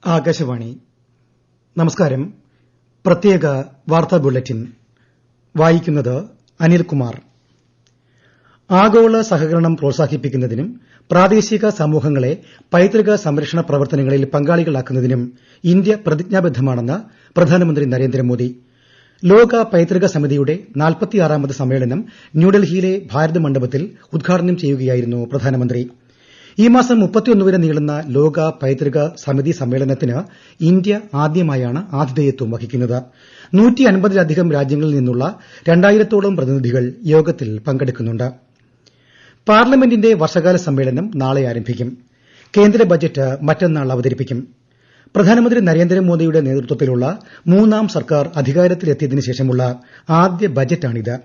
ആകാശവാണി നമസ്കാരം. പ്രത്യേക വാർത്താ ബുള്ളറ്റിൻ വായിക്കുന്നത് അനിൽകുമാർ. ആഗോള സഹകരണം പ്രോത്സാഹിപ്പിക്കുന്നതിനും പ്രാദേശിക സമൂഹങ്ങളെ പൈതൃക സംരക്ഷണ പ്രവർത്തനങ്ങളിൽ പങ്കാളികളാക്കുന്നതിനും ഇന്ത്യ പ്രതിജ്ഞാബദ്ധമാണെന്ന് പ്രധാനമന്ത്രി നരേന്ദ്രമോദി. ലോക പൈതൃക സമിതിയുടെ 46ാമത് സമ്മേളനം ന്യൂഡൽഹിയിലെ ഭാരത് മണ്ഡപത്തിൽ ഉദ്ഘാടനം ചെയ്യുകയായിരുന്നു പ്രധാനമന്ത്രി. ഈ മാസം 31 വരെ നീളുന്ന ലോക പൈതൃക സമിതി സമ്മേളനത്തിന് ഇന്ത്യ ആദ്യമായാണ് ആതിഥേയത്വം വഹിക്കുന്നത്. 150ലധികം രാജ്യങ്ങളിൽ നിന്നുള്ള 2000ത്തോളം പ്രതിനിധികൾ യോഗത്തിൽ പങ്കെടുക്കുന്നുണ്ട്. പാർലമെന്റിന്റെ വർഷകാല സമ്മേളനം നാളെ ആരംഭിക്കും. കേന്ദ്ര ബജറ്റ് മറ്റന്നാൾ അവതരിപ്പിക്കും. പ്രധാനമന്ത്രി നരേന്ദ്രമോദിയുടെ നേതൃത്വത്തിലുള്ള 3ാം സർക്കാർ അധികാരത്തിലെത്തിയതിനു ശേഷമുള്ള ആദ്യ ബജറ്റാണിത്.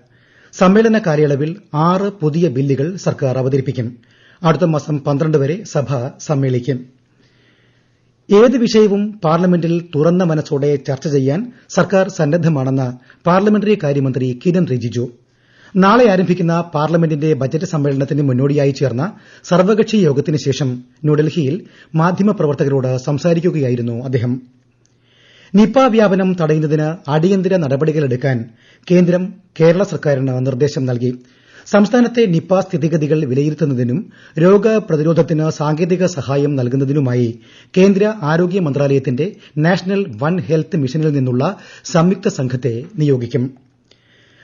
സമ്മേളന കാലയളവിൽ 6 പുതിയ ബില്ലുകൾ സർക്കാർ അവതരിപ്പിക്കും. അടുത്ത മാസം 12 വരെ സഭ സമ്മേളിക്കും. ഏത് വിഷയവും പാർലമെന്റിൽ തുറന്ന മനസ്സോടെ ചർച്ച ചെയ്യാൻ സർക്കാർ സന്നദ്ധമാണെന്ന് പാർലമെന്ററി കാര്യമന്ത്രി കിരൺ റിജിജു. നാളെ ആരംഭിക്കുന്ന പാർലമെന്റിന്റെ ബജറ്റ് സമ്മേളനത്തിന് മുന്നോടിയായി ചേർന്ന സർവകക്ഷി യോഗത്തിന് ശേഷം ന്യൂഡൽഹിയിൽ മാധ്യമപ്രവർത്തകരോട് സംസാരിക്കുകയായിരുന്നു അദ്ദേഹം. നിപ വ്യാപനം തടയുന്നതിന് അടിയന്തര നടപടികളെടുക്കാൻ കേന്ദ്രം കേരള സർക്കാരിന് നിർദ്ദേശം നൽകി. സംസ്ഥാനത്തെ നിപ സ്ഥിതിഗതികൾ വിലയിരുത്തുന്നതിനും രോഗപ്രതിരോധത്തിന് സാങ്കേതിക സഹായം നൽകുന്നതിനുമായി കേന്ദ്ര ആരോഗ്യ മന്ത്രാലയത്തിന്റെ നാഷണൽ വൺ ഹെൽത്ത് മിഷനിൽ നിന്നുള്ള സംയുക്ത സംഘത്തെ നിയോഗിക്കും.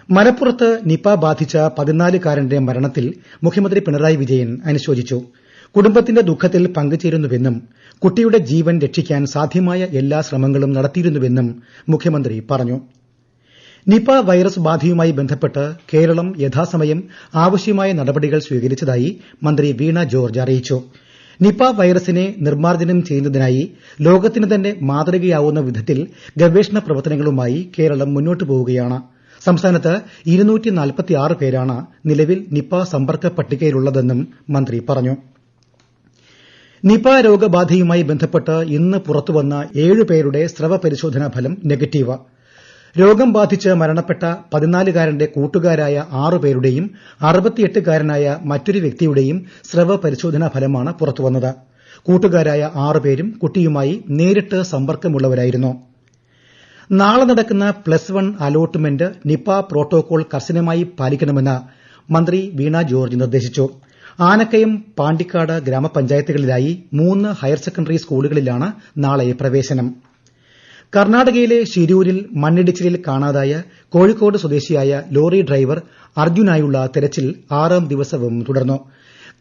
മലപ്പുറത്ത് നിപ ബാധിച്ച 14കാരന്റെ മരണത്തിൽ മുഖ്യമന്ത്രി പിണറായി വിജയൻ അനുശോചിച്ചു. കുടുംബത്തിന്റെ ദുഃഖത്തിൽ പങ്കുചേരുന്നുവെന്നും കുട്ടിയുടെ ജീവൻ രക്ഷിക്കാൻ സാധ്യമായ എല്ലാ ശ്രമങ്ങളും നടത്തിയിരുന്നുവെന്നും മുഖ്യമന്ത്രി പറഞ്ഞു. നിപ വൈറസ് ബാധയുമായി ബന്ധപ്പെട്ട് കേരളം യഥാസമയം ആവശ്യമായ നടപടികൾ സ്വീകരിച്ചതായി മന്ത്രി വീണ ജോർജ് അറിയിച്ചു. നിപ വൈറസിനെ നിർമ്മാർജ്ജനം ചെയ്യുന്നതിനായി ലോകത്തിന് തന്നെ മാതൃകയാവുന്ന വിധത്തിൽ ഗവേഷണ പ്രവർത്തനങ്ങളുമായി കേരളം മുന്നോട്ടു പോവുകയാണ്. സംസ്ഥാനത്ത് 246 പേരാണ് നിലവിൽ നിപ സമ്പർക്ക പട്ടികയിലുള്ളതെന്നും മന്ത്രി പറഞ്ഞു. നിപ രോഗബാധയുമായി ബന്ധപ്പെട്ട് ഇന്ന് പുറത്തുവന്ന 7 പേരുടെ സ്രവ പരിശോധനാ ഫലം നെഗറ്റീവ്. രോഗം ബാധിച്ച് മരണപ്പെട്ട 14കാരന്റെ കൂട്ടുകാരായ 6 പേരുടെയും 68കാരനായ മറ്റൊരു വ്യക്തിയുടെയും സ്രവ പരിശോധനാ ഫലമാണ് പുറത്തുവന്നത്. കൂട്ടുകാരായ 6 പേരും കുട്ടിയുമായി നേരിട്ട് സമ്പർക്കമുള്ളവരായിരുന്നു. നാളെ നടക്കുന്ന +1 അലോട്ട്മെന്റ് നിപ പ്രോട്ടോകോൾ കർശനമായി പാലിക്കണമെന്ന് മന്ത്രി വീണ ജോർജ് നിർദ്ദേശിച്ചു. ആനക്കയം പാണ്ടിക്കാട് ഗ്രാമപഞ്ചായത്തുകളിലായി 3 ഹയർ സെക്കൻഡറി സ്കൂളുകളിലാണ് നാളെ പ്രവേശനം. കർണാടകയിലെ ഷിരൂരിൽ മണ്ണിടിച്ചിലിൽ കാണാതായ കോഴിക്കോട് സ്വദേശിയായ ലോറി ഡ്രൈവർ അർജുനായുള്ള തെരച്ചിൽ 6ാം ദിവസവും തുടർന്നു.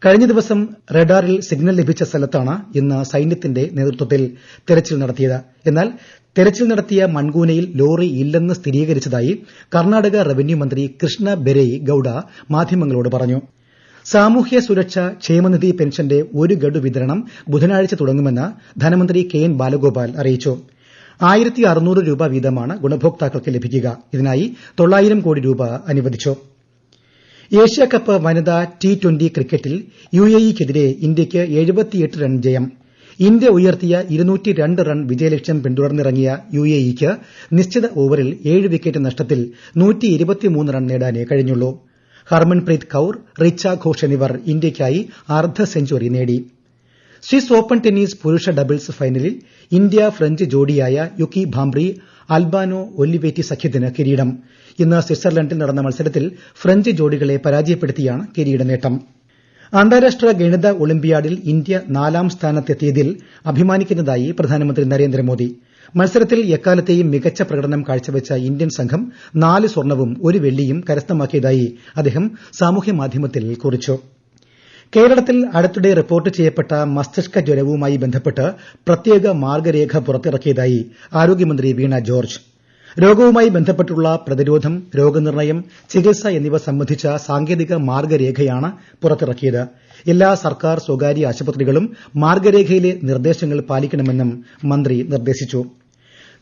കഴിഞ്ഞ ദിവസം റഡാറിൽ സിഗ്നൽ ലഭിച്ച സ്ഥലത്താണ് ഇന്ന് സൈന്യത്തിന്റെ നേതൃത്വത്തിൽ തെരച്ചിൽ നടത്തിയത്. എന്നാൽ തെരച്ചിൽ നടത്തിയ മൺകൂനയിൽ ലോറി ഇല്ലെന്ന് സ്ഥിരീകരിച്ചതായി കർണാടക റവന്യൂ മന്ത്രി കൃഷ്ണ ബെരൈ ഗൌഡ മാധ്യമങ്ങളോട് പറഞ്ഞു. സാമൂഹ്യ സുരക്ഷ ക്ഷേമനിധി പെൻഷന്റെ 1 ഗഡു വിതരണം ബുധനാഴ്ച തുടങ്ങുമെന്ന് ധനമന്ത്രി കെ എൻ ബാലഗോപാൽ അറിയിച്ചു. 1600 രൂപ വീതമാണ് ഗുണഭോക്താക്കൾക്ക് ലഭിക്കുക. ഇതിനായി 900 കോടി രൂപ അനുവദിച്ചു. ഏഷ്യാകപ്പ് വനിതാ T20 ക്രിക്കറ്റിൽ UAEക്കെതിരെ ഇന്ത്യയ്ക്ക് 78 റൺ ജയം. ഇന്ത്യ ഉയർത്തിയ 202 റൺ വിജയലക്ഷ്യം പിന്തുടർന്നിറങ്ങിയ UAEക്ക് നിശ്ചിത ഓവറിൽ 7 വിക്കറ്റ് നഷ്ടത്തിൽ 123 റൺ നേടാനേ കഴിഞ്ഞുള്ളൂ. ഹർമൻപ്രീത് കൌർ, റിച്ച ഘോഷ് എന്നിവർ ഇന്ത്യയ്ക്കായി അർദ്ധ സെഞ്ചുറി നേടി. സ്വിസ് ഓപ്പൺ ടെന്നീസ് പുരുഷ ഡബിൾസ് ഫൈനലിൽ India French ജോഡിയായ Yuki Bhambri Albano ഒലിവേറ്റി സഖ്യത്തിന് കിരീടം. ഇന്ന് സ്വിറ്റ്സർലൻഡിൽ നടന്ന മത്സരത്തിൽ ഫ്രഞ്ച് ജോഡികളെ പരാജയപ്പെടുത്തിയാണ് കിരീട നേട്ടം. അന്താരാഷ്ട്ര ഗണിത ഒളിമ്പ്യാഡിൽ ഇന്ത്യ 4ാം സ്ഥാനത്തെത്തിയതിൽ അഭിമാനിക്കുന്നതായി പ്രധാനമന്ത്രി നരേന്ദ്രമോദി. മത്സരത്തിൽ എക്കാലത്തെയും മികച്ച പ്രകടനം കാഴ്ചവെച്ച ഇന്ത്യൻ സംഘം 4 സ്വർണവും 1 വെള്ളിയും കരസ്ഥമാക്കിയതായി അദ്ദേഹം സാമൂഹ്യമാധ്യമത്തിൽ കുറിച്ചു. കേരളത്തിൽ അടുത്തിടെ റിപ്പോർട്ട് ചെയ്യപ്പെട്ട മസ്തിഷ്ക ജ്വരവുമായി ബന്ധപ്പെട്ട് പ്രത്യേക മാർഗ്ഗരേഖ പുറത്തിറക്കിയതായി ആരോഗ്യമന്ത്രി വീണ ജോർജ്. രോഗവുമായി ബന്ധപ്പെട്ടുള്ള പ്രതിരോധം, രോഗനിർണയം, ചികിത്സ എന്നിവ സംബന്ധിച്ച സാങ്കേതിക മാർഗ്ഗരേഖയാണ് പുറത്തിറക്കിയത്. എല്ലാ സർക്കാർ സ്വകാര്യ ആശുപത്രികളും മാർഗ്ഗരേഖയിലെ നിർദ്ദേശങ്ങൾ പാലിക്കണമെന്നും മന്ത്രി നിർദ്ദേശിച്ചു.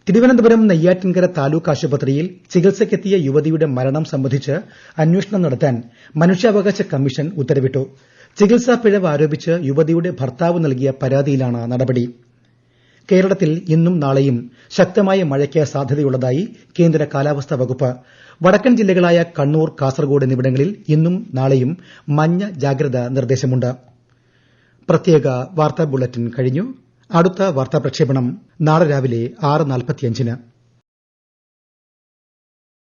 തിരുവനന്തപുരം നെയ്യാറ്റിൻകര താലൂക്ക് ആശുപത്രിയിൽ ചികിത്സയ്ക്കെത്തിയ യുവതിയുടെ മരണം സംബന്ധിച്ച് അന്വേഷണം നടത്താൻ മനുഷ്യാവകാശ കമ്മീഷൻ ഉത്തരവിട്ടു. ചികിത്സാ പിഴവ് ആരോപിച്ച് യുവതിയുടെ ഭർത്താവ് നൽകിയ പരാതിയിലാണ് നടപടി. കേരളത്തിൽ ഇന്നും നാളെയും ശക്തമായ മഴയ്ക്ക് സാധ്യതയുള്ളതായി കേന്ദ്ര കാലാവസ്ഥാ വകുപ്പ്. വടക്കൻ ജില്ലകളായ കണ്ണൂർ, കാസർഗോഡ് എന്നിവിടങ്ങളിൽ ഇന്നും നാളെയും മഞ്ഞ ജാഗ്രതാ നിർദ്ദേശമുണ്ട്. പ്രത്യേക വാർത്താ ബുള്ളറ്റിൻ കഴിഞ്ഞു. അടുത്ത വാർത്താ പ്രക്ഷേപണം നാളെ രാവിലെ 6:45-ന്